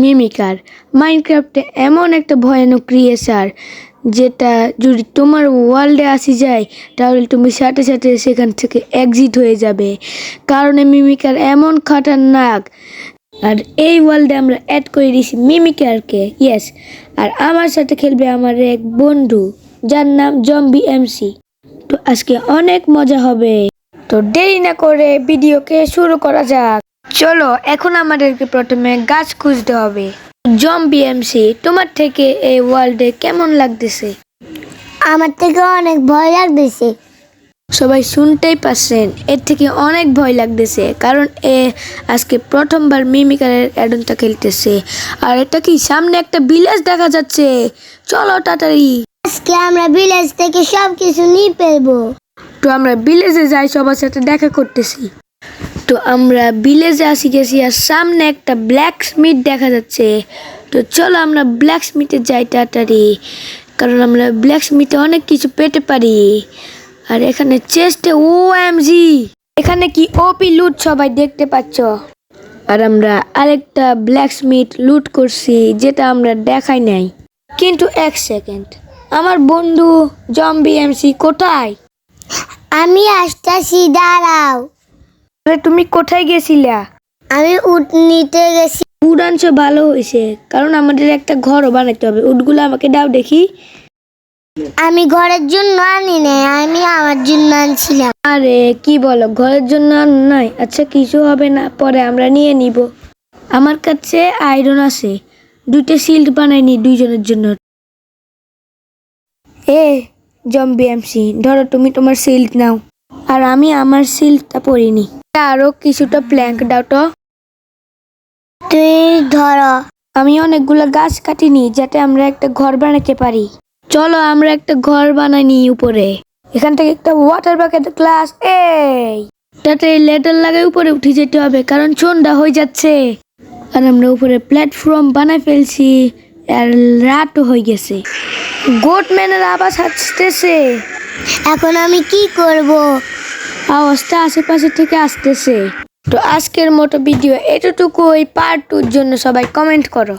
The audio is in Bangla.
মিমিকার মাইনক্রাফটে এমন একটা ভয়ানক ক্রিয়েচার যেটা যদি তোমার ওয়ার্ল্ডে আসি যায় তাহলে তুমি সাথে সাথে সেখান থেকে এক্সিট হয়ে যাবে, কারণ মিমিকার এমন খতরনাক। আর এই ওয়ার্ল্ডে আমরা অ্যাড করে দিয়েছি মিমিকারকে, ইয়েস। আর আমার সাথে খেলবে আমার এক বন্ধু যার নাম জম্বি এমসি। তো আজকে অনেক মজা হবে, তো দেরি না করে ভিডিওকে শুরু করা যাক। চলো, এখন আমাদেরকে প্রথমে গাছ খুঁজতে হবে। জম্বি এমসি, তোমার থেকে এই ওয়ার্ল্ডে কেমন লাগতেছে? আমার থেকে অনেক ভয় লাগতেছে। সবাই শুনতেই পাচ্ছেন, এর থেকে অনেক ভয় লাগতেছে, কারণ এ আজকে প্রথমবার মিমিকারের অ্যাডনটা খেলতেছে। আর এটা কি সামনে একটা ভিলেজ দেখা যাচ্ছে, চলো তাড়াতাড়ি। আজকে আমরা ভিলেজ থেকে সবকিছু নিয়ে ফেলবো। তো আমরা ভিলেজে যাই, সবার সাথে দেখা করতেছি। তো আমরা ভিলেজে আসি গেছি, আর সামনে একটা ব্ল্যাক স্মিথ দেখা যাচ্ছে। তো চলো আমরা ব্ল্যাক স্মিথে যাই তাড়াতাড়ি, কারণ আমরা ব্ল্যাক স্মিথে অনেক কিছু পেতে পারি। আর এখানে চেস্টে OMG, এখানে কি ওপি লুট সবাই দেখতে পাচ্ছ। আর আমরা আরেকটা ব্ল্যাক স্মিথ লুট করছি, যেটা আমরা দেখাই নাই। কিন্তু এক সেকেন্ড, আমার বন্ধু জম্বি এমসি কোথায়? আমি আসতেছি, দাঁড়াও। আরে তুমি কোথায় গেছিলা? আমি উট নিতে গেছি। উড আনছো, ভালো হয়েছে, কারণ আমাদের একটা ঘরও বানাইতে হবে। উডগুলো আমাকে দাও দেখি। আমি ঘরের জন্য আনি নাই, আমি আমার জন্য আনছিলাম। আরে কি বলো, ঘরের জন্য নাই? আচ্ছা কিছু হবে না, পরে আমরা নিয়ে নিব। আমার কাছে আয়রন আছে, 2টা শিল্ড বানাইনি দুইজনের জন্য। এ জম্বি এমসি, ধরো তুমি তোমার শিল্ড নাও, আর আমি আমার শিল্ডটা পরিনি। আরো কিছুটা প্ল্যাঙ্ক দাও তো। তুই ধরো। আমি অনেকগুলো গাছ কাটিনি, যাতে আমরা একটা ঘর বানাতে পারি। চলো আমরা একটা ঘর বানাইনি উপরে। এখান থেকে একটা ওয়াটার বাকেট গ্লাস, এই তাতে লেটার লাগাই উপরে উঠে যেতে হবে, কারণ সন্ধ্যা হয়ে যাচ্ছে। আর আমরা উপরে প্ল্যাটফর্ম বানাই ফেলছি, আর রাতও হয়ে গেছে। গোটম্যানের আওয়াজ আসতেছে। এখন আমি কি করব? আওয়াজটা আশেপাশে থেকে আসতেছে। তো আজকের মতো ভিডিও এতটুকুই। পার্ট 2 জন্য সবাই কমেন্ট করো।